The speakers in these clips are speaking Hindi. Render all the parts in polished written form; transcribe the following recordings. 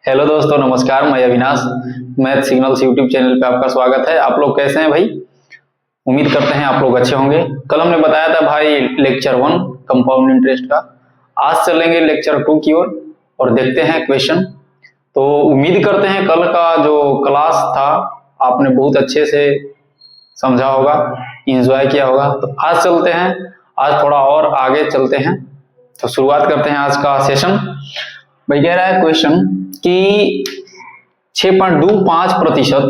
हेलो दोस्तों, नमस्कार। मैं Avinash, math signals YouTube channel पे आपका स्वागत है। आप लोग कैसे हैं भाई? उम्मीद करते हैं आप लोग अच्छे होंगे। कल हमने बताया था भाई लेक्चर 1 कंपाउंड इंटरेस्ट का। आज चलेंगे लेक्चर 2 की ओर और देखते हैं क्वेश्चन। तो उम्मीद करते हैं कल का जो क्लास था आपने बहुत अच्छे से समझा होगा, इंजॉय किया होगा। तो आज चलते हैं, आज थोड़ा और आगे चलते हैं। तो शुरुआत करते हैं आज का सेशन। भाई कह रहा है क्वेश्चन कि 6.25%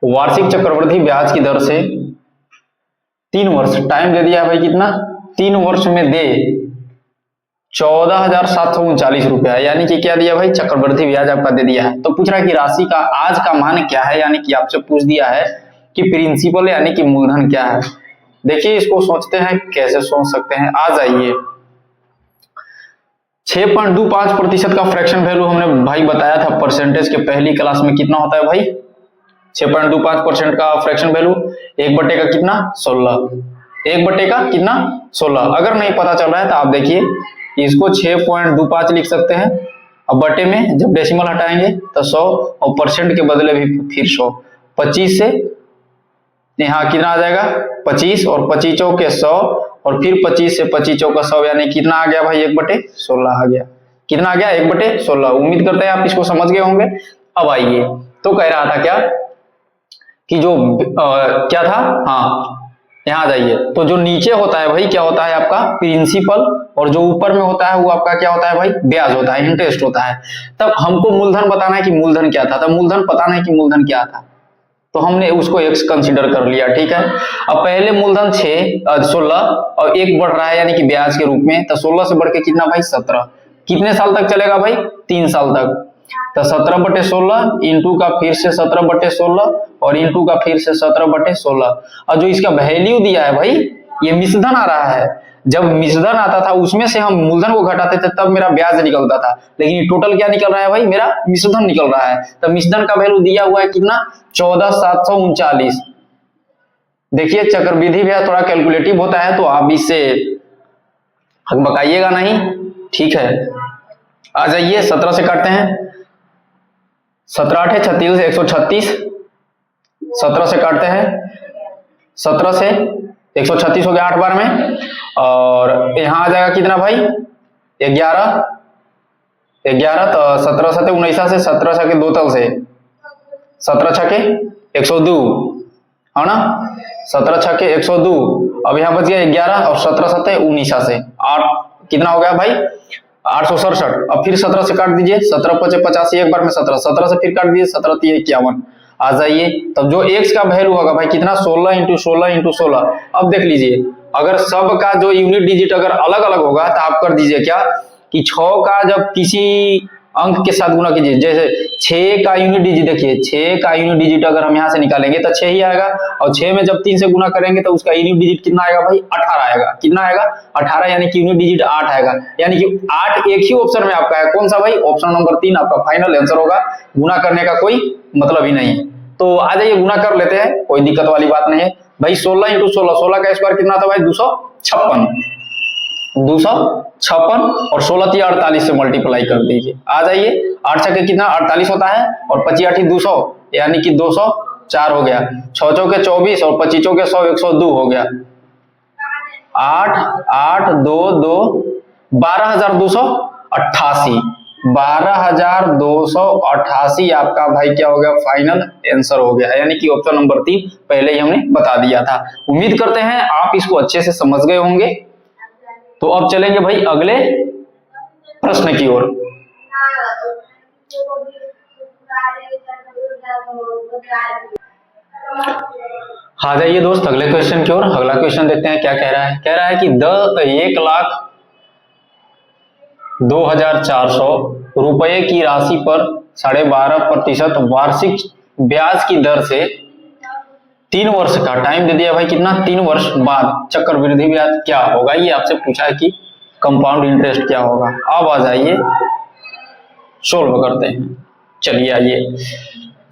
वार्षिक चक्रवृद्धि ब्याज की दर से 3 वर्ष टाइम दे दिया है भाई। कितना? 3 वर्ष में दे 14,739 रुपया, यानी कि क्या दिया भाई? चक्रवृद्धि ब्याज आपका दे दिया है। तो पूछ रहा है कि राशि का आज का मान क्या है, यानी कि आपसे पूछ दिया है कि प्रिंसिपल यानी कि मूलधन क्या है। देखिए इसको सोचते हैं, कैसे सोच सकते हैं। आ जाइए, 6.25% का फ्रैक्शन वैल्यू हमने भाई बताया था परसेंटेज के पहली क्लास में। कितना होता है भाई? 6.25% का फ्रैक्शन वैल्यू 1/का कितना? 16। 1/का कितना? 16। अगर नहीं पता चल रहा है तो आप देखिए इसको 6.25 लिख सकते हैं। अब बटे में जब डेसिमल हटाएंगे तो 100 और परसेंट के बदले भी फिर 100। 25 से यहाँ कितना आ जाएगा? 25 और 25 चौके 100 और फिर 25 से 25 चौका 100, यानी कितना आ गया भाई? 1/16 आ गया। कितना आ गया? 1/16। उम्मीद करते हैं आप इसको समझ गए होंगे। अब आइए, तो कह रहा था क्या कि जो क्या था, हाँ यहाँ जाइए। तो जो नीचे होता है भाई क्या होता है आपका? प्रिंसिपल, और जो ऊपर में होता है वो आपका क्या होता है भाई? ब्याज होता है, इंटरेस्ट होता है। तब हमको मूलधन बताना है कि मूलधन क्या था। तब मूलधन पता नहीं कि मूलधन क्या था, तो हमने उसको x कंसीडर कर लिया। ठीक है। अब पहले मूलधन 16 और 1 बढ़ रहा है यानी कि ब्याज के रूप में। तो 16 से बढ़ के कितना भाई? 17। कितने साल तक चलेगा भाई? 3 साल तक। तो 17/16 इंटू का फिर से 17/16 और इंटू का फिर से 17/16। और जो इसका वैल्यू दिया है भाई, ये मिश्रधन आ रहा है। जब मिश्रधन आता था उसमें से हम मूलधन को घटाते थे तब मेरा ब्याज निकलता था, लेकिन टोटल क्या निकल रहा है भाई? मेरा मिश्रधन निकल रहा है। तो मिश्रधन का वैल्यू दिया हुआ है कितना? 14,739। देखिए चक्रवृद्धि भी थोड़ा कैलकुलेटिव होता है, तो आप इससे हकबकाइएगा नहीं। ठीक है, आ जाइए 17 से काटते हैं। 17 8 36 136। 17 से काटते हैं। 17 से 136 हो गया 8 बार में। और यहाँ आ जाएगा कितना भाई? 11। 11 तो 17 7 19 से 17 छके 2 तल से 17 छके 102 है ना? 17 छके 102। अब यहाँ बच गया 11 और 17 7 19 से 8। कितना हो गया भाई? 867। अब फिर 17 से काट दीजिए। 17 5 85 एक बार में 17। 17 से फिर काट दीजिए। 17 3 51। आ जाइए, तब जो x का वैल्यू होगा भाई कितना? 16 इंटू 16 इंटू 16। अब देख लीजिए, अगर सब का जो यूनिट डिजिट अगर अलग अलग होगा तो आप कर दीजिए क्या कि 6 का जब किसी अंक के साथ गुना कीजिए। जैसे 6 का यूनिट डिजिट, देखिए 6 का यूनिट डिजिट अगर हम यहाँ से निकालेंगे तो 6 ही आएगा, और 6 में जब 3 से गुना करेंगे तो उसका यूनिट डिजिट कितना आएगा भाई? 18 आएगा। कितना आएगा? 18, यानी कि यूनिट डिजिट 8 आएगा। यानी कि 8 एक ही ऑप्शन में आपका है। कौन सा भाई? ऑप्शन नंबर 3 आपका फाइनल आंसर होगा। गुना करने का कोई मतलब ही नहीं। तो आ जाइए गुना कर लेते हैं, कोई दिक्कत वाली बात नहीं है भाई। 16 इंटू 16, 16 का स्क्वायर कितना था भाई? 256। 256 और 16 3 48 से मल्टीप्लाई कर दीजिए। आ जाइए, 8 छके कितना? 48 होता है, और 25 8 200, यानी कि 204 हो गया। 6 चौके 24 और 25 चौके 100 102 हो गया। 8 8 2 2 12,288। 12,288 आपका भाई क्या हो गया? फाइनल आंसर हो गया, यानी कि ऑप्शन नंबर 3 पहले ही हमने बता दिया था। उम्मीद करते हैं आप इसको अच्छे से समझ गए होंगे। तो अब चलेंगे भाई अगले प्रश्न की ओर। आ जाइए दोस्त अगले क्वेश्चन की ओर। अगला क्वेश्चन देखते हैं क्या कह रहा है। कह रहा है कि 1,02,400 रुपए की राशि पर 12.5% वार्षिक ब्याज की दर से 3 वर्ष का टाइम दे दिया भाई। कितना? 3 वर्ष बाद चक्रवृद्धि ब्याज क्या होगा, ये आपसे पूछा है कि कंपाउंड इंटरेस्ट क्या होगा। अब आ जाइए सोल्व करते हैं। चलिए आइए,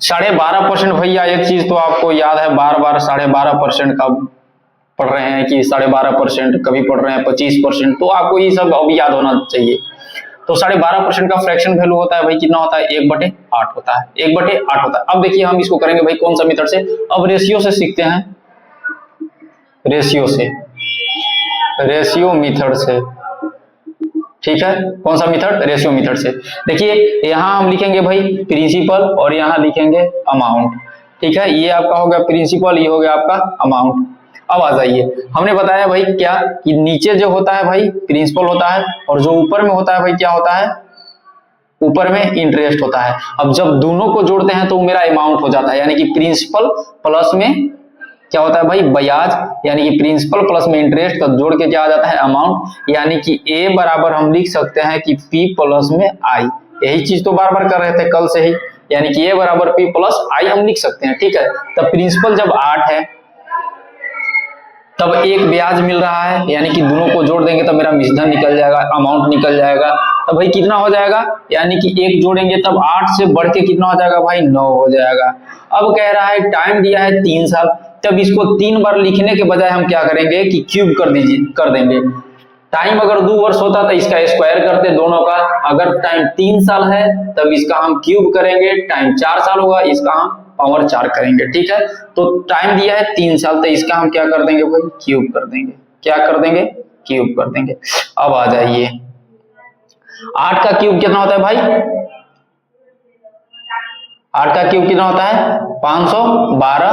12.5% भैया एक चीज तो आपको याद है, बार बार 12.5% का पढ़ रहे हैं कि 12.5%, कभी पढ़ रहे हैं 25%, तो आपको ये सब अब याद होना चाहिए। तो 12.5% का फ्रैक्शन वैल्यू होता है भाई कितना होता है, 1/8 होता है, 1/8 होता है। अब देखिए हम इसको करेंगे भाई कौन सा मेथड से, अब रेशियो से सीखते हैं, रेशियो से, रेशियो मेथड से, ठीक है। कौन सा मेथड, रेशियो मेथड से। देखिए यहां हम लिखेंगे भाई प्रिंसिपल और यहां लिखेंगे अमाउंट, ठीक है। ये आपका हो गया प्रिंसिपल, ये हो गया आपका अमाउंट। अब आ जाइए, हमने बताया भाई क्या कि नीचे जो होता है भाई प्रिंसिपल होता है और जो ऊपर में होता है भाई क्या होता है, ऊपर में इंटरेस्ट होता है। अब जब दोनों को जोड़ते हैं तो मेरा अमाउंट हो जाता है, यानी कि प्रिंसिपल प्लस में क्या होता है भाई ब्याज, यानी कि प्रिंसिपल प्लस में इंटरेस्ट का जोड़ के क्या आ जाता है अमाउंट, यानी कि ए बराबर हम लिख सकते हैं कि पी प्लस में आई। यही चीज तो बार बार कर रहे थे कल से ही, यानी कि ए बराबर पी प्लस आई हम लिख सकते हैं, ठीक है। तब प्रिंसिपल जब 8 है तब एक ब्याज मिल रहा है, यानी कि दोनों को जोड़ देंगे तब मेरा मिश्रधन निकल जाएगा, अमाउंट निकल जाएगा। तब भाई कितना हो जाएगा, यानी कि एक जोड़ेंगे तब 8 से बढ़ के कितना हो जाएगा भाई 9 हो जाएगा। अब कह रहा है टाइम दिया है 3 साल, तब इसको 3 बार लिखने के बजाय हम क्या करेंगे कि क्यूब कर देंगे। टाइम अगर 2 वर्ष होता तो इसका स्क्वायर करते दोनों का, अगर टाइम 3 साल है तब इसका हम क्यूब करेंगे, टाइम 4 साल होगा इसका हम पावर 4 करेंगे, ठीक है। तो टाइम दिया है 3 साल तो इसका हम क्या कर देंगे भाई क्यूब कर देंगे, क्या कर देंगे क्यूब कर देंगे। अब आ जाइए 8 का क्यूब कितना होता है भाई, 8 का क्यूब कितना होता है 512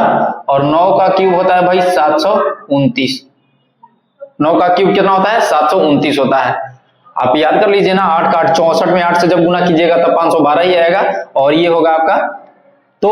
और 9 का क्यूब होता है भाई 729। 9 का क्यूब कितना होता है 729 होता है। आप याद कर लीजिए ना, 8 का 8 64 में 8 से जब गुना कीजिएगा तब 512 ही आएगा और ये होगा आपका। तो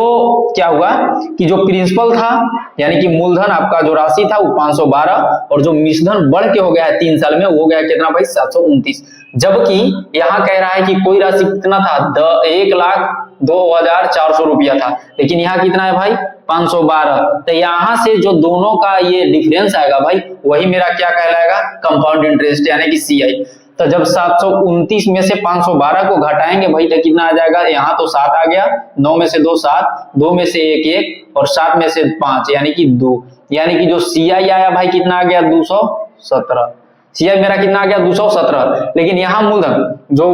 क्या हुआ कि जो प्रिंसिपल था यानी कि मूलधन आपका जो राशि था वो 512 और जो मिश्रधन बढ़ के हो गया है 3 साल में वो गया कितना भाई 729। जबकि यहाँ कह रहा है कि कोई राशि कितना था 1,02,400 रुपया था, लेकिन यहाँ कितना है भाई 512। तो यहाँ से जो दोनों का ये डिफरेंस आएगा भाई वही मेरा क्या कहलाएगा कंपाउंड इंटरेस्ट यानी कि CI। तो जब 729 में से 512 को घटाएंगे भाई तो कितना आ जाएगा, यहाँ तो 7 आ गया, 9 में से 2 7, 2 में से 1 1 और 7 में से 5 यानी कि 2, यानी कि जो CI आया भाई कितना आ गया 217। CI मेरा कितना आ गया 217। लेकिन यहाँ मूलधन जो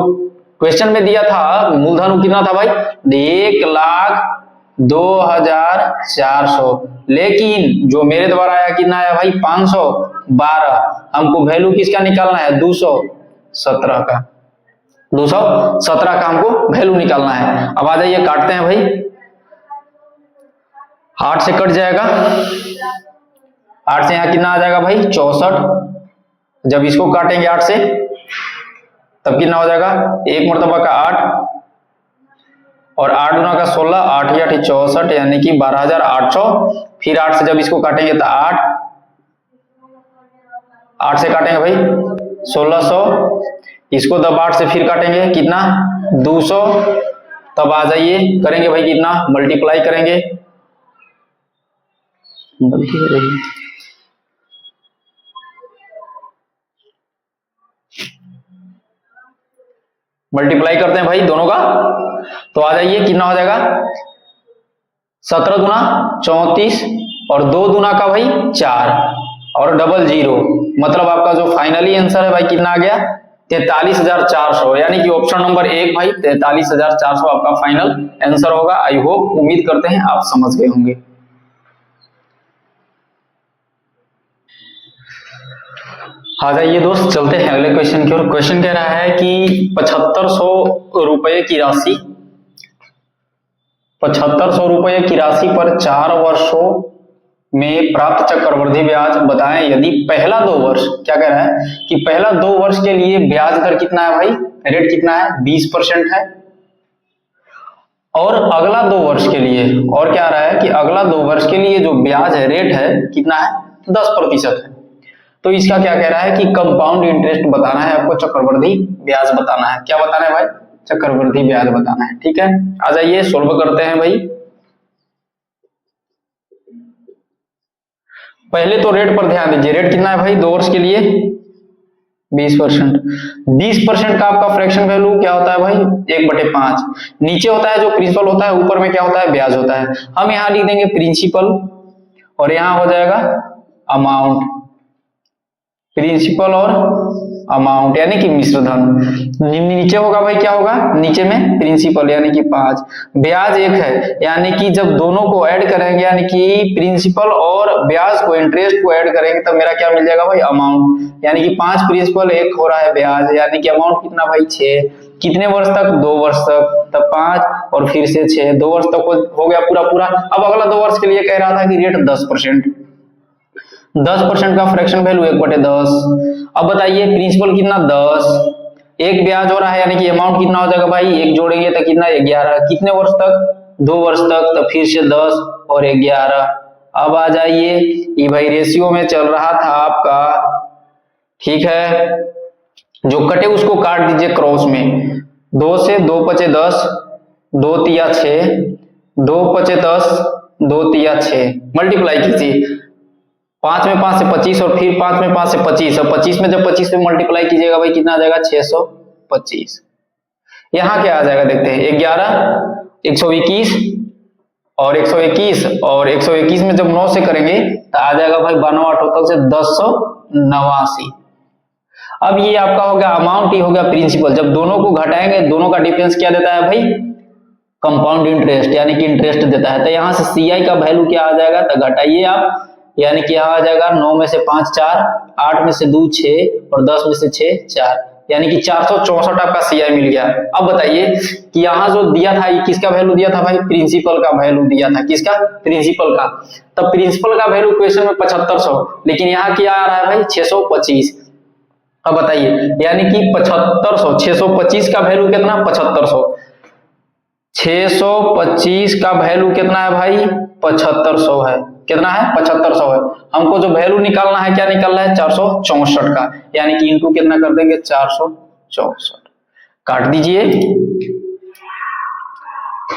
क्वेश्चन में दिया था मूलधन कितना था भाई 1,02,400, लेकिन जो मेरे द्वारा आया कितना आया भाई 512। हमको वैल्यू किसका निकालना है 217 का, 217 का हमको वैल्यू निकालना है। अब आ जाइए काटते हैं भाई, 8 से कट जाएगा, 8 से यहाँ कितना आ जाएगा भाई 64। जब इसको काटेंगे 8 से तब कितना हो जाएगा 1 मरतबा का 8 और 8 गुना का 16, 8 या 8 64 यानी कि 12,800। फिर 8 से जब इसको काटेंगे तो 8 से काटेंगे भाई 1600, इसको तब 8 से फिर काटेंगे कितना 200। तब आ जाइए करेंगे भाई कितना मल्टीप्लाई करेंगे, मल्टीप्लाई करते हैं भाई दोनों का, तो आ जाइए कितना हो जाएगा 17 दुना 34 और 2 दुना का भाई 4 और डबल 0, मतलब आपका जो फाइनली आंसर है भाई कितना आ गया 43,400, यानी कि ऑप्शन नंबर 1 भाई 43,400 आपका फाइनल आंसर होगा। आई होप उम्मीद करते हैं आप समझ गए होंगे। आ जाइए दोस्त चलते हैं अगले क्वेश्चन की ओर। क्वेश्चन कह रहा है कि 7500 रुपए की राशि, 7500 रुपए की राशि पर 4 वर्षों में प्राप्त चक्रवृद्धि ब्याज बताएं। यदि पहला 2 वर्ष, क्या कह रहा है कि पहला 2 वर्ष के लिए ब्याज दर कितना है भाई, रेट कितना है 20% है, और अगला 2 वर्ष के लिए, और क्या रहा है कि अगला 2 वर्ष के लिए जो ब्याज रेट है कितना है 10% है। तो इसका क्या कह रहा है कि कंपाउंड इंटरेस्ट बताना है आपको, चक्रवृद्धि ब्याज बताना है। क्या बताना है भाई चक्रवृद्धि ब्याज बताना है, ठीक है। आ जाइए सोल्व करते हैं भाई। पहले तो रेट पर ध्यान दीजिए, रेट कितना है भाई 2 वर्ष के लिए 20%। 20% का आपका फ्रैक्शन वैल्यू क्या होता है भाई 1/5। नीचे होता है जो प्रिंसिपल होता है, ऊपर में क्या होता है ब्याज होता है। हम यहाँ लिख देंगे प्रिंसिपल और यहाँ हो जाएगा अमाउंट, प्रिंसिपल और अमाउंट यानी कि मिश्र धन। नीचे होगा भाई, क्या होगा नीचे में, प्रिंसिपल यानी कि 5, ब्याज 1 है, यानी कि जब दोनों को ऐड करेंगे यानी कि प्रिंसिपल और ब्याज को, इंटरेस्ट को ऐड करेंगे तब मेरा क्या मिल जाएगा भाई, अमाउंट। यानी कि 5 प्रिंसिपल 1 हो रहा है ब्याज, यानी कि अमाउंट कितना भाई 6। कितने वर्ष तक, 2 वर्ष तक, तब 5 और फिर से 6, 2 वर्ष तक हो गया पूरा पूरा। अब अगला 2 वर्ष के लिए कह रहा था कि रेट 10%, 10% का फ्रैक्शन वैल्यू 1/10। अब बताइए प्रिंसिपल कितना 10, एक ब्याज हो रहा है यानी कि अमाउंट कितना हो जाएगा भाई, एक जोड़ेंगे तो कितना 11, कितने वर्ष तक, 2 वर्ष तक, तो फिर से 10 और 11। अब आ जाइए, ये भाई रेशियो में चल रहा था आपका, ठीक है, जो कटे उसको काट दीजिए क्रॉस में, 2 से 2 पचे 10, 2 तिया 6, 2 पचे 10, 2 तिया 6, मल्टीप्लाई कीजिए, 5 में 5 से 25 और फिर 5 में 5 से 25, और 25 में जब 25 में मल्टीप्लाई कीजिएगा भाई कितना आ जाएगा, 625। यहाँ क्या आ जाएगा देखते हैं, 11, 121 और 121 और 121 में जब 9 से करेंगे तो आ जाएगा भाई 92 टोटल से 1089। अब ये आपका हो गया अमाउंट, ही हो गया प्रिंसिपल। जब दोनों को घटाएंगे, दोनों का डिफरेंस क्या देता है भाई, कंपाउंड इंटरेस्ट यानी कि इंटरेस्ट देता है। तो यहाँ से CI का वैल्यू क्या आ जाएगा, तो घटाइए आप, यानी कि यहाँ आ जाएगा 9 में से 5 4, 8 में से 2 6 और 10 में से 6 4, यानी कि 464 आपका CI मिल गया। अब बताइए कि यहाँ जो दिया था ये किसका वैल्यू दिया था भाई, प्रिंसिपल का वैल्यू दिया था, किसका, प्रिंसिपल का। तब प्रिंसिपल का वैल्यू क्वेश्चन में 7500, लेकिन यहाँ क्या आ रहा है भाई 625। अब बताइए यानी कि 7500, 625 का वैल्यू कितना, 7500, 625 का वैल्यू कितना है भाई, 7500 है, कितना है 7500 है। हमको जो वैल्यू निकालना है, क्या निकालना है, 464 का, यानी कि इंटू कितना कर देंगे, 464, काट दीजिए,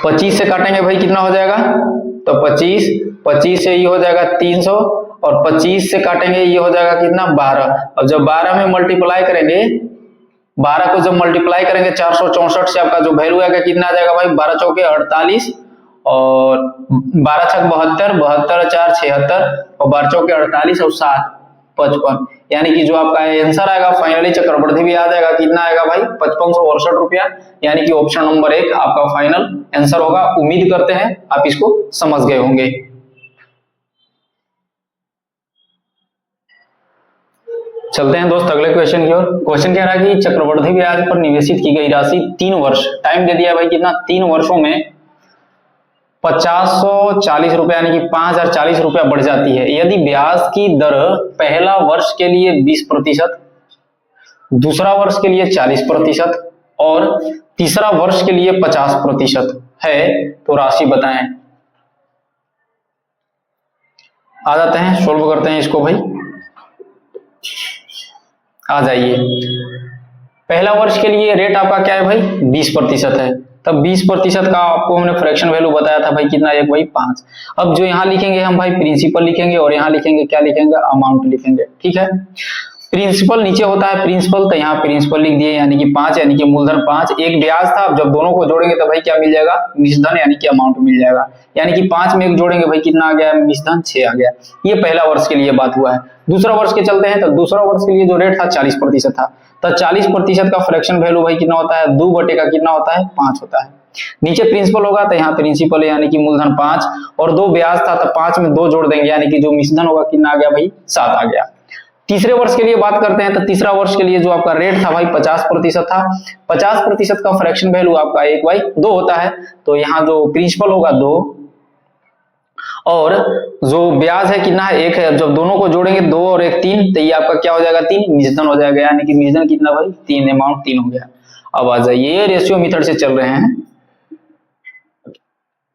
25 से काटेंगे भाई कितना हो जाएगा, तो 25 से ये हो जाएगा 300 और 25 से काटेंगे ये हो जाएगा कितना, 12। अब जब 12 में मल्टीप्लाई करेंगे, 12 को जब मल्टीप्लाई करेंगे 464 से, आपका जो वैल्यू आएगा कितना आ जाएगा भाई, 12 चौके 48 और 12 छक 72, 72 4 76 और 12 चौके 48 और 7 55, यानी कि जो आपका आंसर आएगा फाइनली चक्रवृद्धि भी आ जाएगा, कितना आएगा भाई 5568 रुपया, यानी कि ऑप्शन नंबर 1 आपका फाइनल आंसर होगा। उम्मीद करते हैं आप इसको समझ गए होंगे। चलते हैं दोस्त अगले क्वेश्चन की ओर। क्वेश्चन कह रहा है कि चक्रवृद्धि ब्याज पर निवेशित की गई राशि 3 वर्ष, टाइम दे दिया भाई कितना, 3 वर्षों में 5040 रुपया यानी कि 5040 रुपया बढ़ जाती है। यदि ब्याज की दर पहला वर्ष के लिए 20%, दूसरा वर्ष के लिए 40% और तीसरा वर्ष के लिए 50% है, तो राशि बताएं। आ जाते हैं, सोल्व करते हैं इसको भाई। आ जाइए, पहला वर्ष के लिए रेट आपका क्या है भाई, 20% है, तब 20% का आपको हमने फ्रैक्शन वैल्यू बताया था भाई कितना, एक भाई 5। अब जो यहाँ लिखेंगे हम भाई प्रिंसिपल लिखेंगे और यहाँ लिखेंगे क्या लिखेंगे, अमाउंट लिखेंगे, ठीक है। प्रिंसिपल नीचे होता है प्रिंसिपल, तो यहाँ प्रिंसिपल लिख दिए, यानी कि 5, यानी कि मूलधन 5, एक ब्याज था, अब जब दोनों को जोड़ेंगे तो भाई क्या मिल जाएगा, मिश्रधन यानी कि अमाउंट मिल जाएगा, यानी कि 5 में 1 जोड़ेंगे भाई कितना आ गया, मिश्रधन 6 आ गया। ये पहला वर्ष के लिए बात हुआ है। दूसरा वर्ष के चलते हैं, तो दूसरा वर्ष के लिए जो रेट था 40% था, तो 40% का फ्रैक्शन वैल्यू भाई कितना होता है, 2 बटे का कितना होता है, 5 होता है। नीचे प्रिंसिपल होगा तो यहाँ प्रिंसिपल यानी कि मूलधन 5 और 2 ब्याज था, तो 5 में 2 जोड़ देंगे, यानी कि जो मिश्रधन होगा कितना आ गया भाई, 7 आ गया। तीसरे वर्ष के लिए बात करते हैं, तो तीसरा वर्ष के लिए जो आपका रेट था भाई 50% था, 50% का फ्रैक्शन वैल्यू आपका 1/2 होता है, तो यहाँ जो प्रिंसिपल होगा 2 और जो ब्याज है कितना है, 1 है। जब दोनों को जोड़ेंगे 2 और 1 3, तो ये आपका क्या हो जाएगा, 3 मिश्रधन हो जाएगा, यानी कि मिश्रधन कितना भाई 3, अमाउंट 3 हो गया। अब आ जाइए, ये रेशियो मेथड से चल रहे हैं,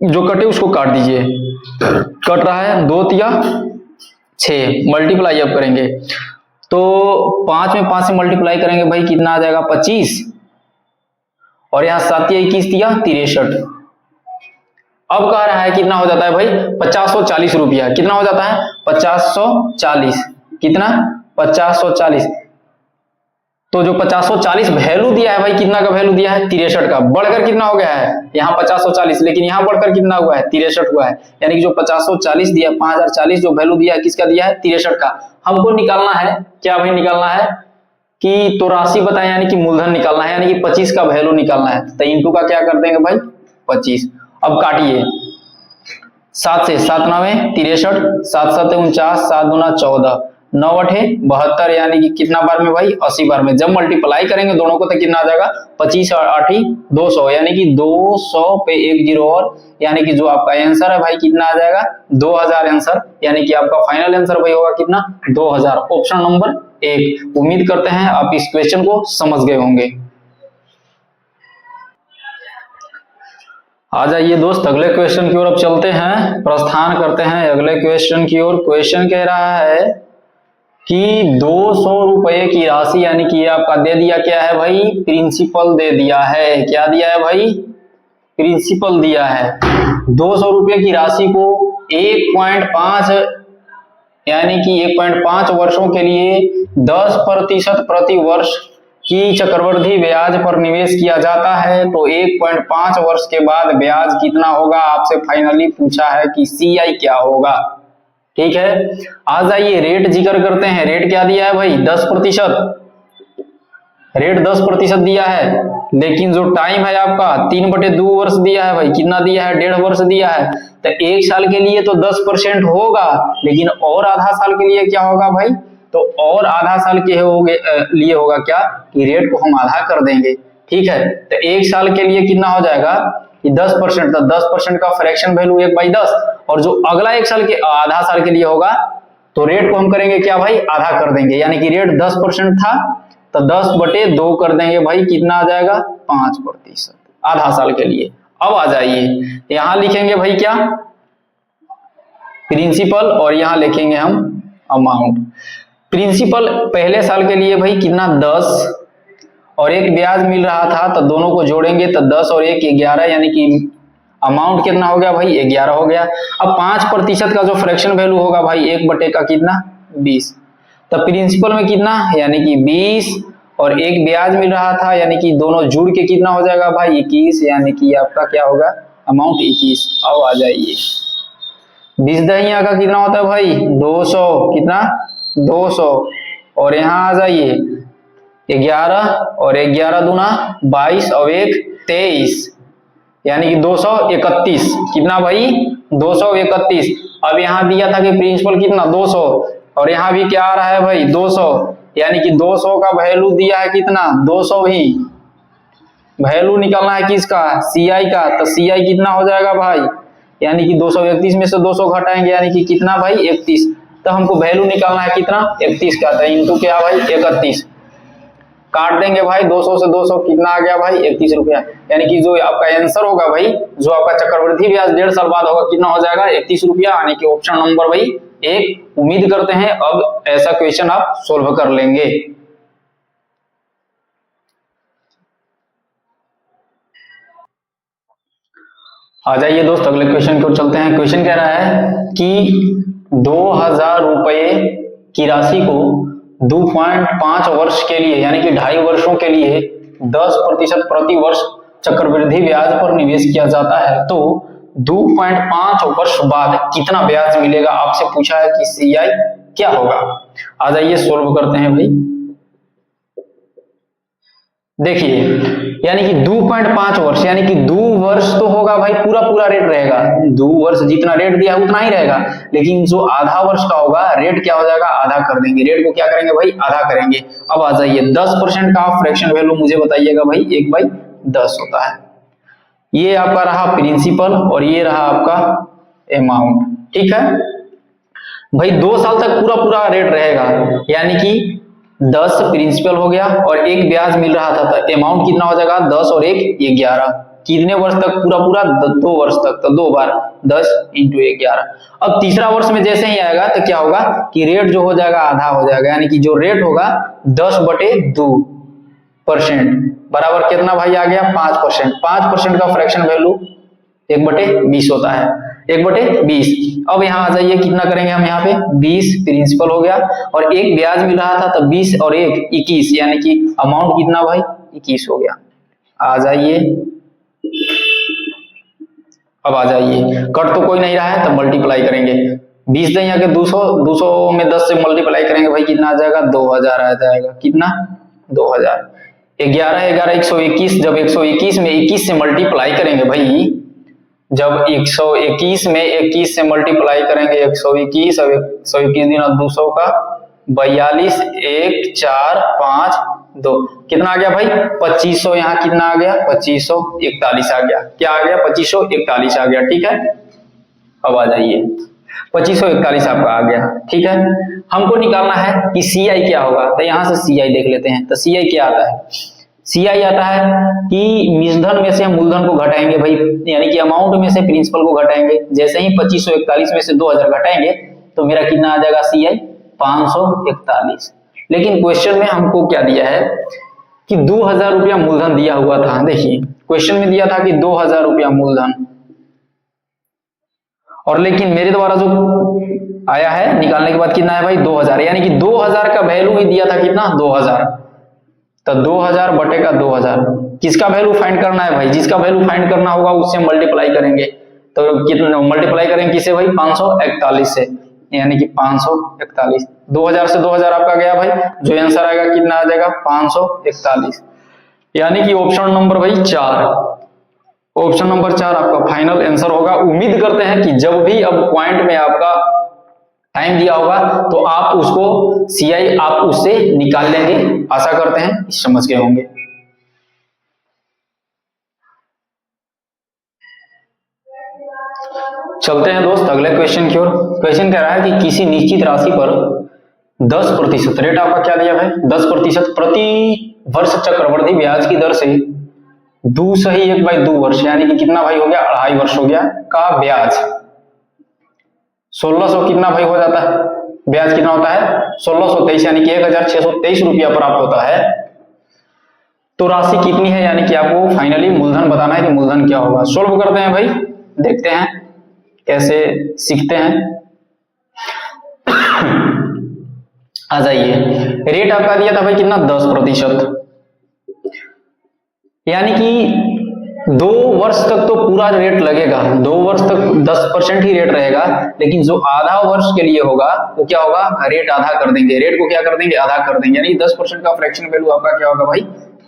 जो कटे उसको काट दीजिए, कट रहा है 2 तिया 6, मल्टीप्लाई अब करेंगे तो 5 में 5 से मल्टीप्लाई करेंगे भाई कितना आ जाएगा 25 और यहाँ 7 या 21 तिया 63। अब कह रहा है कितना हो जाता है भाई 5040 रुपया, कितना हो जाता है 5040, कितना 5040। तो जो 5040 वैल्यू दिया है भाई, कितना का वैल्यू दिया है 63 का, बढ़कर कितना हो गया है यहाँ 5040, लेकिन यहाँ बढ़कर कितना हुआ है 63 हुआ है, यानी कि जो 5040 दिया 5040 जो वैल्यू दिया है किसका दिया है 63 का। हमको निकालना है क्या भाई, निकालना है कि तो राशि बताएं, यानी कि मूलधन निकालना है, यानी कि 25 का वैल्यू निकालना है, तो इंटू का क्या कर देंगे भाई 25। अब काटिए, 7 से 7 9 63, 7 7 49, 7 दूना 14, 9 8 72, यानी कि कितना बार में भाई 80 बार में। जब मल्टीप्लाई करेंगे दोनों को तो कितना आ जाएगा 25 और 8 200, यानी कि 200 पे एक जीरो और, यानी कि जो आपका आंसर है भाई कितना आ जाएगा 2000 आंसर, यानी कि आपका फाइनल आंसर भाई होगा कितना 2000, ऑप्शन नंबर 1। उम्मीद करते हैं आप इस क्वेश्चन को समझ गए होंगे। आ जाइए दोस्त अगले क्वेश्चन की ओर अब चलते हैं, प्रस्थान करते हैं अगले क्वेश्चन की ओर। क्वेश्चन कह रहा है कि 200 रुपए की राशि, यानी कि ये आपका दे दिया क्या है भाई प्रिंसिपल दे दिया है, क्या दिया है भाई प्रिंसिपल दिया है। 200 रुपए की राशि को 1.5 यानी कि 1.5 वर्षों के लिए 10% प्रति वर्ष की चक्रवृद्धि ब्याज पर निवेश किया जाता है, तो 1.5 वर्ष के बाद ब्याज कितना होगा, आपसे फाइनली पूछा है कि CI क्या होगा। ठीक है, आ जाइए रेट जिक्र करते हैं। रेट क्या दिया है भाई 10%, रेट 10% दिया है, लेकिन जो टाइम है आपका 3/2 वर्ष दिया है भाई, कितना दिया है 1.5 वर्ष दिया है, तो 1 साल के लिए तो 10% होगा, लेकिन और आधा साल के लिए क्या होगा भाई, तो और आधा साल के लिए होगा क्या कि रेट को हम आधा कर देंगे। ठीक है, तो 1 साल के लिए कितना हो जाएगा कि 10%, तो 10% का फ्रैक्शन वैल्यू 1/10, और जो अगला 1 साल के आधा साल के लिए होगा तो रेट को हम करेंगे क्या भाई आधा कर देंगे, यानी कि रेट 10% था तो 10/2 कर देंगे भाई, कितना आ जाएगा 5% आधा साल के लिए। अब आ जाइए यहां लिखेंगे भाई क्या प्रिंसिपल, और यहां लिखेंगे हम अमाउंट। प्रिंसिपल पहले साल के लिए भाई कितना 10 और एक ब्याज मिल रहा था, तो दोनों को जोड़ेंगे तो 10 और 1 11, यानी कि अमाउंट कितना हो गया भाई 11 हो गया। अब 5% का जो फ्रैक्शन वैल्यू होगा भाई 1/, का कितना 20, तो प्रिंसिपल में कितना यानी कि 20 और एक ब्याज मिल रहा था, यानी कि दोनों जुड़ के कितना हो जाएगा भाई 21, यानी कि आपका क्या होगा अमाउंट 21। अब आ जाइए 20 दहिया का कितना होता है भाई 200, कितना 200, और यहाँ आ जाइए 11 और 11 दूना 22 और 1 23, यानी कि 231, कितना भाई 231। अब यहाँ दिया था कि प्रिंसिपल कितना 200, और यहाँ भी क्या आ रहा है भाई 200, यानी कि 200 का वैल्यू दिया है कितना 200 ही, वैल्यू निकालना है किसका CI का, तो CI कितना हो जाएगा भाई, यानी कि 231 में से 200 घटाएंगे, यानी कि कितना भाई 31, तो हमको वैल्यू निकालना है कितना 31 का, तो इंटू क्या भाई 31, काट देंगे भाई 200 से 200, कितना आ गया भाई 31 रुपया, यानी कि जो आपका आंसर होगा भाई, जो आपका चक्रवृद्धि ब्याज 1.5 साल बाद होगा कितना हो जाएगा 31 रुपया, यानी कि ऑप्शन नंबर भाई 1। उम्मीद करते हैं अब ऐसा क्वेश्चन आप सोल्व कर लेंगे। आ जाइए दोस्त अगले क्वेश्चन की ओर चलते हैं। क्वेश्चन कह रहा है कि 2000 रुपए की राशि को 2.5 वर्ष के लिए, यानी कि 2.5 वर्षों के लिए 10% प्रति वर्ष चक्रवृद्धि ब्याज पर निवेश किया जाता है, तो 2.5 वर्ष बाद कितना ब्याज मिलेगा, आपसे पूछा है कि CI क्या होगा। आ जाइए सोल्व करते हैं भाई। देखिए यानी कि 2.5 वर्ष, यानी कि 2 वर्ष तो होगा भाई, पूरा पूरा रेट रहेगा, 2 वर्ष जितना रेट दिया है उतना ही रहेगा, लेकिन जो आधा वर्ष का होगा रेट क्या हो जाएगा आधा कर देंगे, रेट को क्या करेंगे भाई आधा करेंगे। अब आ जाइए 10% का फ्रैक्शन वैल्यू मुझे बताइएगा भाई 1/10 होता है। ये आपका रहा प्रिंसिपल और ये रहा आपका अमाउंट। ठीक है भाई, 2 साल तक पूरा पूरा रेट रहेगा, यानी कि 10 प्रिंसिपल हो गया और एक ब्याज मिल रहा था, तो अमाउंट कितना हो जाएगा 10 और 1 11, कितने वर्ष तक पूरा पूरा 2 वर्ष तक, तो 2 बार 10 इंटू 11। अब तीसरा वर्ष में जैसे ही आएगा तो क्या होगा कि रेट जो हो जाएगा आधा हो जाएगा, यानी कि जो रेट होगा 10/2% बराबर कितना भाई आ गया 5%। 5% का फ्रैक्शन वैल्यू 1/20 होता है, 1/20। अब यहाँ आ जाइए कितना करेंगे हम, यहाँ पे 20 प्रिंसिपल हो गया और एक ब्याज मिल रहा था, तो 20 और 1 21, यानी कि अमाउंट कितना भाई 21 हो गया। आ जाइए अब आ जाइए, कट तो कोई नहीं रहा है तो मल्टीप्लाई करेंगे, 20 दहिया के 200, 200 में 10 से मल्टीप्लाई करेंगे भाई कितना आ जाएगा 2000 आ जाएगा, कितना 2000। 11 11 121, जब 121 में 21 से मल्टीप्लाई करेंगे भाई, जब 121 में 21 से मल्टीप्लाई करेंगे 121, अब 121 दिन 200 का 42, 1 4 5 2, कितना आ गया भाई 2500। यहाँ कितना आ गया 2541 आ गया। क्या आ गया 2541 आ गया। ठीक है, अब आ जाइए 2541 आपका आ गया। ठीक है, हमको निकालना है कि सीआई क्या होगा, तो यहां से सीआई देख लेते हैं। तो सीआई क्या आता है, सीआई आता है कि निजधन में से हम मूलधन को घटाएंगे भाई, यानी कि अमाउंट में से प्रिंसिपल को घटाएंगे। जैसे ही 2541 में से 2000 घटाएंगे तो मेरा कितना आ जाएगा सीआई 541। लेकिन क्वेश्चन में हमको क्या दिया है कि 2000 रुपया मूलधन दिया हुआ था। देखिए क्वेश्चन में दिया था कि 2000 रुपया मूलधन, और लेकिन मेरे द्वारा जो आया है निकालने के बाद कितना है भाई 2000, यानी कि 2000 का वैल्यू ही दिया था कितना 2000। तो 2000 बटे का 2000, किसका वैल्यू फाइंड करना है भाई, जिसका वैल्यू फाइंड करना होगा उससे मल्टीप्लाई करेंगे। तो कितना मल्टीप्लाई करेंगे किसे भाई 541 से, यानी कि 541। 2000 से 2000 आपका गया भाई, जो आंसर आएगा कितना आ जाएगा 541, यानी कि ऑप्शन नंबर भाई 4, ऑप्शन नंबर 4 आपका फाइनल आंसर होगा। उम्मीद करते हैं कि जब भी अब पॉइंट में आपका टाइम दिया होगा तो आप उसको सीआई आप उससे निकाल लेंगे, आशा करते हैं समझ गए होंगे। चलते हैं दोस्त अगले क्वेश्चन की ओर। क्वेश्चन कह रहा है कि किसी निश्चित राशि पर 10% रेट आपका क्या दिया है 10% प्रति वर्ष चक्रवृद्धि ब्याज की दर से 2/1/2 वर्ष, यानी कि कितना भाई हो गया 2.5 वर्ष हो गया का ब्याज 1600 कितना भाई हो जाता है, ब्याज कितना होता है 1623, यानी कि 1623 रुपया प्राप्त होता है। तो राशि कितनी है, यानी कि आपको फाइनली मूलधन बताना है कि मूलधन क्या होगा। सोल्व करते हैं भाई, देखते हैं कैसे सीखते हैं। आ जाइए, रेट आपका दिया था भाई कितना 10%, यानी कि 2 वर्ष तक तो पूरा रेट लगेगा, 2 वर्ष तक 10% ही रेट रहेगा, लेकिन जो आधा वर्ष के लिए होगा वो क्या होगा रेट आधा कर देंगे, रेट को क्या कर देंगे आधा कर देंगे, यानी 10% का फ्रैक्शन वैल्यू आपका क्या होगा भाई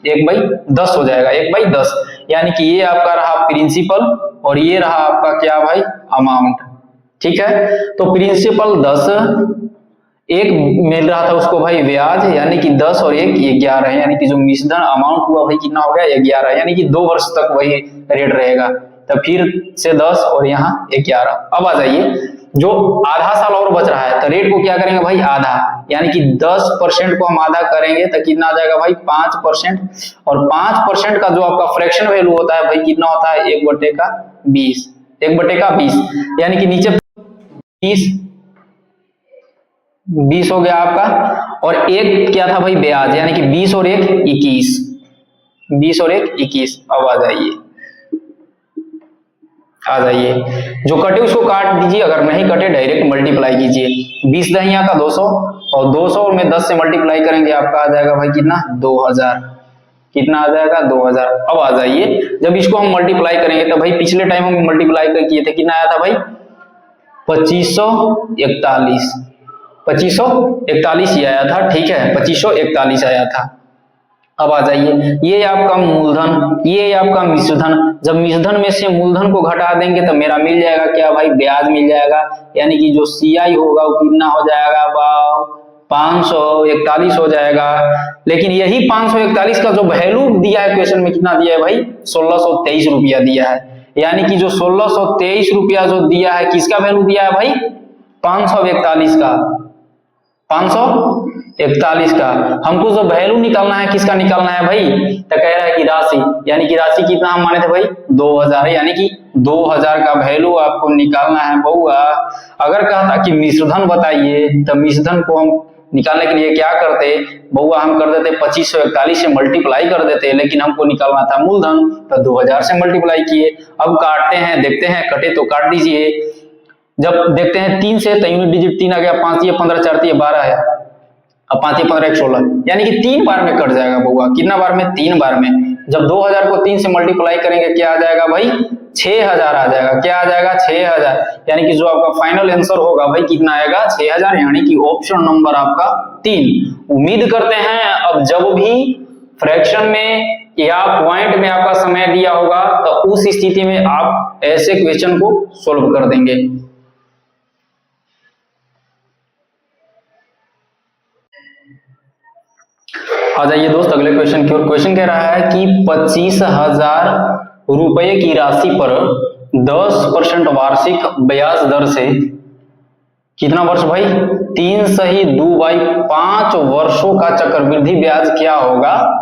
1/10 हो जाएगा, 1/10, यानी कि ये आपका रहा प्रिंसिपल और ये रहा आपका क्या भाई अमाउंट। ठीक है, तो प्रिंसिपल 10, एक मिल रहा था उसको भाई ब्याज, यानी कि 10 और 1 11, यानी कि जो मिश्रधन अमाउंट हुआ भाई कितना हो गया 11, यानी कि 2 वर्ष तक वही रेट रहेगा। तो फिर से 10 और यहाँ 11। अब आ जाइए, जो आधा साल और बच रहा है तो रेट को क्या करेंगे भाई आधा, यानी कि 10% को हम आधा करेंगे तो कितना आ जाएगा भाई 5%, और 5% का जो आपका फ्रैक्शन वैल्यू होता है भाई कितना होता है 1/20, 1/20, यानी कि नीचे 20 हो गया आपका, और एक क्या था भाई ब्याज, यानी कि 20 और 1 21, 20 और 1 21। अब आ जाइए, जो कटे उसको काट दीजिए, अगर नहीं कटे डायरेक्ट मल्टीप्लाई कीजिए। 20 दहिया का 200, और 200 में 10 से मल्टीप्लाई करेंगे आपका आ जाएगा भाई कितना 2000, कितना आ जाएगा 2000। अब आ जाइए, जब इसको हम मल्टीप्लाई करेंगे तो भाई पिछले टाइम हम मल्टीप्लाई किए थे, कितना आया था भाई 2541, 2541 ही आया था। ठीक है, 2541 आया था। अब आ जाइए, ये आपका मूलधन, ये आपका मिश्रधन, जब मिश्रधन में से मूलधन को घटा देंगे तो मेरा मिल जाएगा क्या भाई ब्याज मिल जाएगा, यानी कि जो सीआई होगा वो कितना हो जाएगा 541 हो जाएगा। लेकिन यही 541 का जो वैल्यू दिया है क्वेश्चन में कितना दिया है भाई 1623 रुपया दिया है, यानी कि जो 1623 रुपया जो दिया है किसका वैल्यू दिया है भाई 541 का, 541 का। हमको जो वैल्यू निकालना है किसका निकालना है भाई, तो कह रहा है कि राशि, यानी कि राशि कितना हम माने थे भाई 2000, यानी कि 2000 का वैल्यू आपको निकालना है बउआ। अगर कहता कि मिश्रधन बताइए तो मिश्रधन को हम निकालने के लिए क्या करते बउआ, हम कर देते 2541 से मल्टीप्लाई कर देते, लेकिन हमको निकालना था मूलधन तो 2000 से मल्टीप्लाई किए। अब काटते हैं, देखते हैं कटे तो काट दीजिए। जब देखते हैं 3 से तो यूनिट डिजिट 3 आ गया, 5 ये 15 4 ये 12 है, अब 5 ये 15 1 16, यानी कि 3 बार में कट जाएगा बउआ। कितना बार में 3 बार में, जब 2000 को 3 से मल्टीप्लाई करेंगे क्या आ जाएगा भाई, 6000 आ जाएगा। क्या आ जाएगा, 6000। यानी कि जो आपका फाइनल आंसर होगा भाई कितना आएगा, 6000, यानी कि ऑप्शन नंबर आपका 3। उम्मीद करते हैं अब जब भी फ्रैक्शन में या पॉइंट में आपका समय दिया होगा तो उस स्थिति में आप ऐसे क्वेश्चन को सोल्व कर देंगे। आ जाइए दोस्त अगले क्वेश्चन की ओर। क्वेश्चन कह रहा है कि 25,000 रुपए की राशि पर 10% वार्षिक ब्याज दर से कितना वर्ष भाई, 3 सही 2/5 वर्षों का चक्रवृद्धि ब्याज क्या होगा।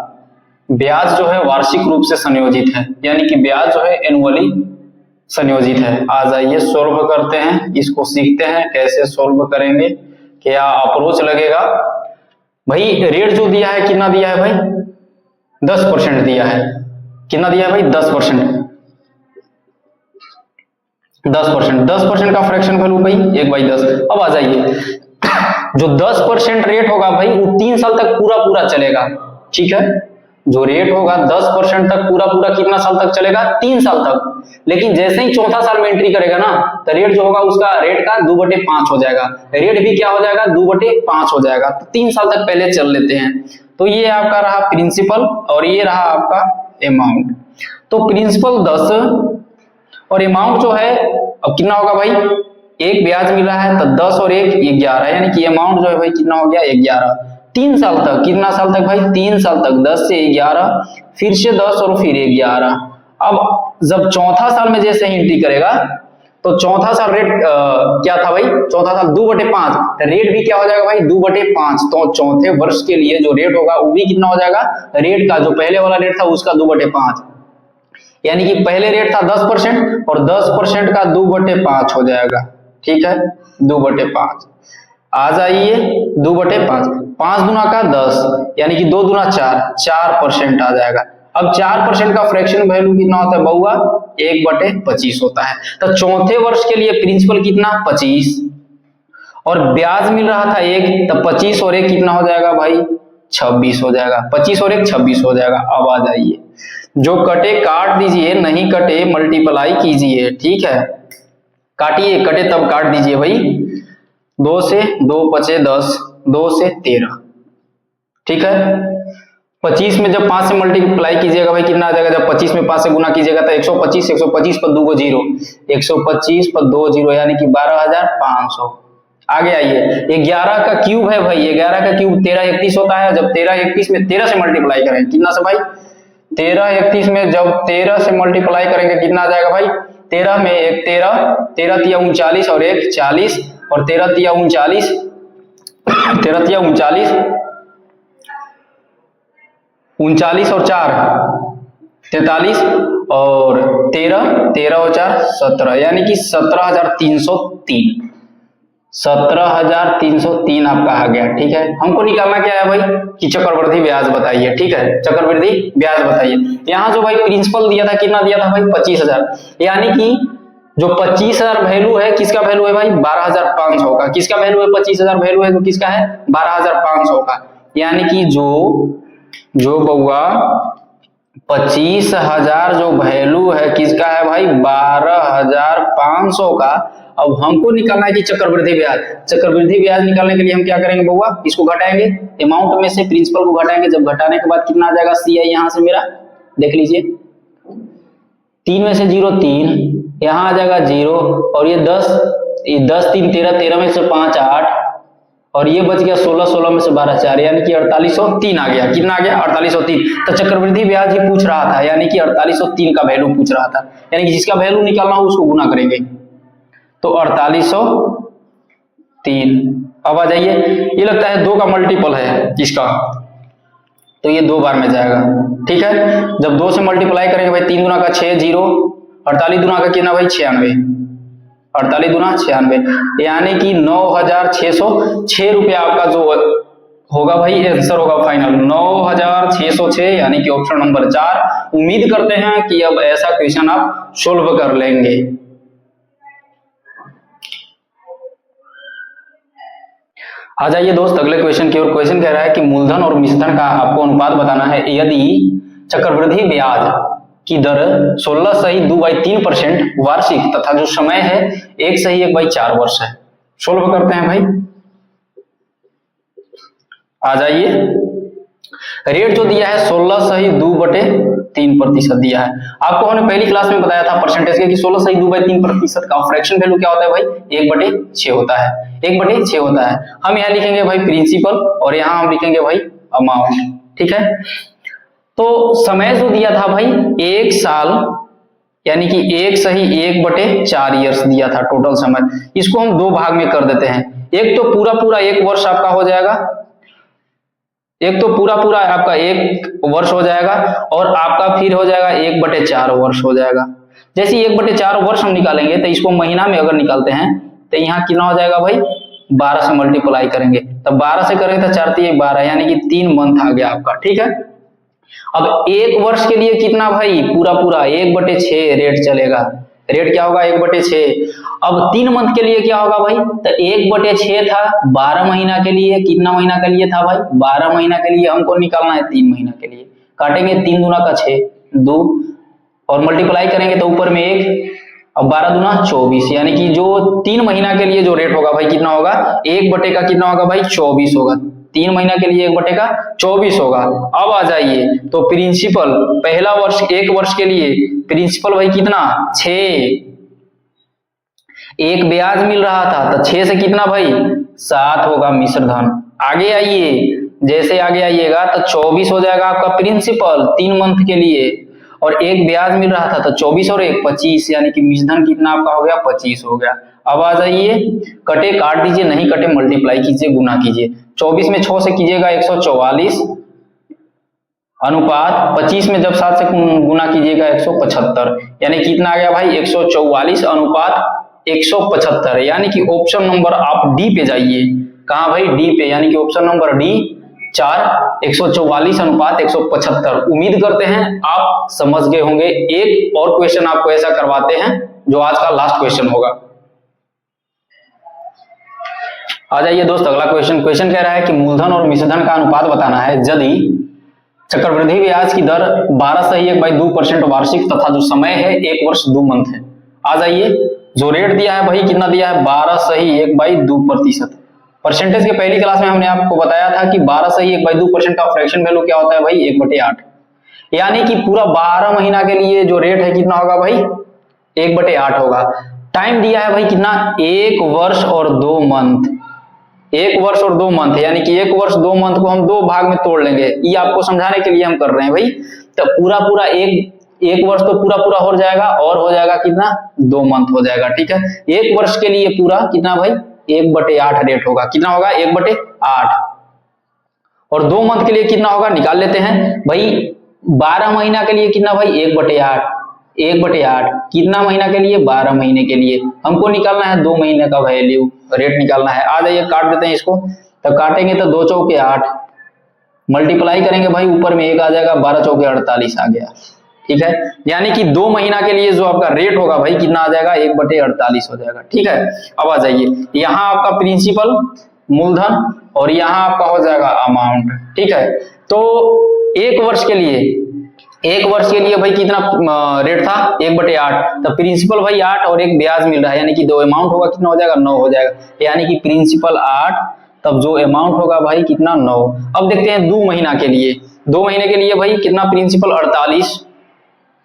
ब्याज जो है वार्षिक रूप से संयोजित है, यानी कि ब्याज जो है एनुअली संयोजित है। आ जाइए सोल्व करते हैं, इसको सीखते हैं कैसे सोल्व करेंगे, क्या अप्रोच लगेगा। भाई रेट जो दिया है कितना दिया है भाई, 10% दिया है। कितना दिया है भाई, 10%। 10% का फ्रैक्शन वैल्यू भाई 1/10। अब आ जाइए जो 10% रेट होगा भाई वो 3 साल तक पूरा पूरा चलेगा, ठीक है। जो रेट होगा 10% तक पूरा पूरा कितना साल तक चलेगा, 3 साल तक। लेकिन जैसे ही चौथा साल में एंट्री करेगा ना तो रेट जो होगा उसका रेट का 2/5 हो जाएगा। रेट भी क्या हो जाएगा, 2/5 हो जाएगा। तो 3 साल तक पहले चल लेते हैं। तो ये आपका रहा प्रिंसिपल और ये रहा आपका अमाउंट। तो प्रिंसिपल 10 और अमाउंट जो है अब कितना होगा भाई, एक ब्याज मिला है तो 10 और 1 11, यानी कि अमाउंट जो है भाई कितना हो गया 11। 3 साल तक, कितना साल तक भाई, 3 साल तक, 10 से 11, फिर से 10 और फिर 11। अब जब चौथा साल में जैसे ही एंट्री करेगा तो चौथा साल रेट क्या था भाई, चौथा साल 2/5, रेट भी क्या हो जाएगा भाई 2/5। तो चौथे वर्ष के लिए जो रेट होगा वो भी कितना हो जाएगा, रेट का जो पहले वाला रेट था उसका 2/5, यानी कि पहले रेट था 10% और 10% का 2/5 हो जाएगा, ठीक है, 2/5। आ जाइए 2/5, 5 दूना का 10, यानी कि 2 दूना 4, 4% आ जाएगा। अब 4% का फ्रैक्शन वैल्यू कितना होता है बउआ, 1/25 होता है। तो चौथे वर्ष के लिए प्रिंसिपल कितना 25 और ब्याज मिल रहा था 1, तो 25 और 1 कितना हो जाएगा भाई 26 हो जाएगा। 25 और 1 26 हो जाएगा। अब आ जाइए जो कटे काट दीजिए, नहीं कटे मल्टीप्लाई कीजिए, ठीक है। काटिए, कटे तब काट दीजिए भाई। 2 से 2 बचे 10, 2 से 13, ठीक है। 25 में जब 5 से मल्टीप्लाई कीजिएगा भाई कितना आ जाएगा, जब 25 में 5 से गुना कीजिएगा तो 125, 125 पर 2 0, 125 पर 2 0, यानी कि 12,500। आगे आइए 11 का क्यूब है भाई, 11 का क्यूब 1331 होता है। जब 1331 में 13 से मल्टीप्लाई करें कितना से भाई, 1331 में जब 13 से मल्टीप्लाई करेंगे कितना आ जाएगा भाई, 13 में 1 13, 13 तिया 39 और 1 40, और 13 तिया 39, 13 तिया 39, 39 और 4 43, और 13, 13 और 4 17, यानी कि 17,303, 17,303 आपका आ गया, ठीक है। हमको निकालना क्या है भाई कि चक्रवृद्धि ब्याज बताइए, ठीक है, चक्रवृद्धि ब्याज बताइए। यहाँ जो भाई प्रिंसिपल दिया था कितना दिया था भाई 25,000, यानी कि जो 25,000 वैल्यू है किसका वैल्यू है भाई 12,500 का। किसका वैल्यू है 25,000 वैल्यू है तो किसका है 12,500 का, यानी कि जो बउआ 25,000 जो वैल्यू है किसका है भाई 12,500 का। अब हमको निकालना है कि चक्रवृद्धि ब्याज। चक्रवृद्धि ब्याज निकालने के लिए हम क्या करेंगे बउआ, इसको घटाएंगे, अमाउंट में से प्रिंसिपल को घटाएंगे। जब घटाने के बाद कितना आ जाएगा सी आई, यहाँ से मेरा देख लीजिए 3 में से 0 3, यहाँ आ जाएगा 0, और ये 10, ये 10 3 13, 13 में से 5 8, और ये बच गया 16, 16 में से 12 4, यानी कि 4803 आ गया। कितना आ गया 4803। तो चक्रवृद्धि ब्याज ही पूछ रहा था, यानी कि 4803 का वैल्यू पूछ रहा था, यानी कि जिसका वैल्यू निकालना हो उसको गुना करेंगे तो 4803। अब आ जाइए, ये लगता है 2 का मल्टीपल है इसका, तो ये 2 बार में जाएगा, ठीक है। जब 2 से मल्टीप्लाई करेंगे भाई 3 दूना का 6 0, 48 दूना का कितना भाई 96, 48 दूना 96, यानी कि 9,606 रुपया आपका जो होगा भाई आंसर होगा फाइनल 9,606, यानी कि ऑप्शन नंबर 4। उम्मीद करते हैं कि अब ऐसा क्वेश्चन आप सोल्व कर लेंगे। आ जाइए दोस्त अगले क्वेश्चन की ओर। क्वेश्चन कह रहा है कि मूलधन और मिश्रधन का आपको अनुपात बताना है। यदि चक्रवृद्धि ब्याज की दर 16/2/3% वार्षिक तथा जो समय है 1/1/4 वर्ष है। सोल्व करते हैं भाई, आ जाइए। रेट जो दिया है 16/2/3% दिया है। आपको हमने पहली क्लास में बताया था परसेंटेज के कि 16/2/3% का फ्रैक्शन वैल्यू क्या होता है भाई, 1/6 होता है, 1/6 होता है। हम यहाँ लिखेंगे भाई प्रिंसिपल और यहाँ हम लिखेंगे भाई अमाउंट, ठीक है। तो समय जो दिया था भाई 1 साल, यानी कि 1/1/4 ईयर्स दिया था टोटल समय। इसको हम दो भाग में कर देते हैं, एक तो पूरा पूरा 1 वर्ष आपका हो जाएगा, एक तो पूरा पूरा आपका 1 वर्ष हो जाएगा और आपका फिर हो जाएगा 1/4 वर्ष हो जाएगा। जैसे 1/4 वर्ष हम निकालेंगे तो इसको महीना में अगर निकालते हैं तो यहाँ कितना हो जाएगा भाई, 12 से मल्टीप्लाई करेंगे, तब 12 से करेंगे तो 4 × 12 यानी कि 3 मंथ आ गया आपका, ठीक है। अब 1 वर्ष के लिए कितना भाई, पूरा पूरा 1/6 रेट चलेगा, रेट क्या होगा 1/6। अब 3 मंथ के लिए क्या होगा भाई, तो 1/6 था 12 महीना के लिए, कितना महीना के लिए था भाई, 12 महीना के लिए हमको निकालना है 3 महीना के लिए। काटेंगे 3 दूना का 6, 2 और मल्टीप्लाई करेंगे तो ऊपर में 1, अब 12 दूना 24, यानी कि जो 3 महीना के लिए जो रेट होगा भाई कितना होगा, 1 का कितना होगा भाई 24 होगा, 3 महीना के लिए 1 का 24 होगा। अब आ जाइए तो प्रिंसिपल पहला वर्ष 1 वर्ष के लिए प्रिंसिपल भाई कितना 6, एक ब्याज मिल रहा था तो 6 से कितना भाई 7 होगा मिश्र धन। आगे आइए, जैसे आगे आइएगा तो 24 हो जाएगा आपका प्रिंसिपल 3 मंथ के लिए, और एक ब्याज मिल रहा था तो 24 और 1 25, यानी कि मिश्र धन कितना आपका हो गया 25 हो गया। अब आ जाइए, कटे काट दीजिए, नहीं कटे मल्टीप्लाई कीजिए, गुना कीजिए। 24 में 6 से कीजिएगा 144 अनुपात 25 में जब 7 से गुना कीजिएगा 175, यानी कितना आ गया भाई 144 अनुपात 175, यानी कि ऑप्शन नंबर आप डी पे जाइए। कहां भाई, डी पे, यानी कि ऑप्शन नंबर डी 4 144 अनुपात 175। उम्मीद करते हैं आप समझ गए होंगे। एक और क्वेश्चन आपको ऐसा करवाते हैं जो आज का लास्ट क्वेश्चन होगा। आ जाइए दोस्त, अगला क्वेश्चन कह रहा है कि मूलधन और मिश्रधन का अनुपात बताना है यदि चक्रवृद्धि ब्याज की दर 12/1/2% वार्षिक तथा जो समय है 1 वर्ष 2 मंथ है। आ जाइए, जो रेट दिया है भाई कितना दिया है 12/1/2%। परसेंटेज के पहली क्लास में हमने आपको बताया था कि 12/1/2% का फ्रैक्शन वैल्यू क्या होता है भाई 1/8, यानी कि पूरा 12 महीना के लिए जो रेट है कितना होगा भाई 1/8 होगा। टाइम दिया है भाई कितना 1 वर्ष और 2 मंथ, 1 वर्ष और 2 मंथ, यानी कि 1 वर्ष 2 मंथ को हम 2 भाग में तोड़ लेंगे। ये आपको समझाने के लिए हम कर रहे हैं भाई। तो पूरा पूरा एक वर्ष तो पूरा पूरा हो जाएगा और हो जाएगा कितना 2 मंथ हो जाएगा, ठीक है। 1 वर्ष के लिए पूरा कितना भाई 1/8 रेट होगा, कितना होगा 1/8, और 2 मंथ के लिए कितना होगा निकाल लेते हैं भाई। 12 महीना के लिए कितना भाई 1/8, 1/8 कितना महीना के लिए 12 महीने के लिए हमको निकालना है 2 महीने का वैल्यू, रेट निकालना है। आ जाइए काट देते हैं इसको, तो काटेंगे तो 2 चौके 8, मल्टीप्लाई करेंगे भाई ऊपर में 1 आ जाएगा, 12 चौके 48 आ गया, ठीक है। यानी कि 2 महीना के लिए जो आपका रेट होगा भाई कितना आ जाएगा 1/48 हो जाएगा, ठीक है। अब आ जाइए, यहाँ आपका प्रिंसिपल मूलधन और यहाँ आपका हो जाएगा अमाउंट, ठीक है। तो 1 वर्ष के लिए भाई कितना रेट था 1/8, तो प्रिंसिपल भाई 8 और एक ब्याज मिल रहा है, यानी कि दो अमाउंट होगा कितना हो जाएगा 9 हो जाएगा, यानी कि प्रिंसिपल 8 तब जो अमाउंट होगा भाई कितना 9। अब देखते हैं 2 महीना के लिए, 2 महीने के लिए भाई कितना प्रिंसिपल 48,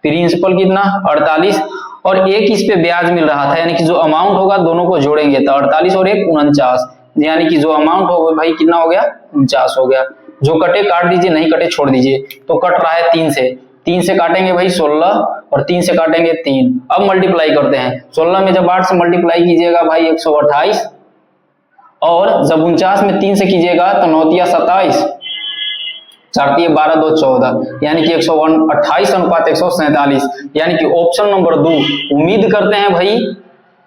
प्रिंसिपल कितना 48 और एक इस पे ब्याज मिल रहा था, यानी कि जो अमाउंट होगा दोनों को जोड़ेंगे तो 48 और 1 49, यानी कि जो अमाउंट होगा भाई कितना हो गया 49 हो गया। जो कटे काट दीजिए, नहीं कटे छोड़ दीजिए। तो कट रहा है 3 से काटेंगे भाई 16 और 3 से काटेंगे 3। अब मल्टीप्लाई करते हैं, 16 में जब 8 से मल्टीप्लाई कीजिएगा भाई 128, और जब 49 में 3 से कीजिएगा तो 9 × 27, 4 × 12 2 14, यानी कि 128 अनुपात 147, यानी कि ऑप्शन नंबर 2। उम्मीद करते हैं भाई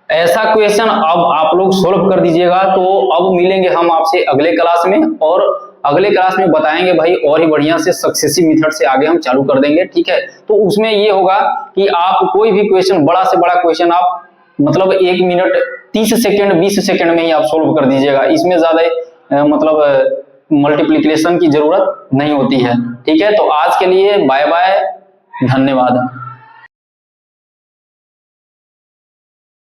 ऐसा क्वेश्चन अब आप लोग सोल्व कर दीजिएगा। तो अब मिलेंगे हम आपसे अगले क्लास में, और अगले क्लास में बताएंगे भाई और ही बढ़िया से सक्सेसिव मेथड से आगे हम चालू कर देंगे, ठीक है। तो उसमें ये होगा कि आप कोई भी क्वेश्चन, बड़ा से बड़ा क्वेश्चन आप मतलब 1 मिनट 30 सेकंड 20 सेकंड में ही आप सोल्व कर दीजिएगा। इसमें ज्यादा मतलब मल्टीप्लिकेशन की जरूरत नहीं होती है। ठीक है, तो आज के लिए बाय बाय, धन्यवाद।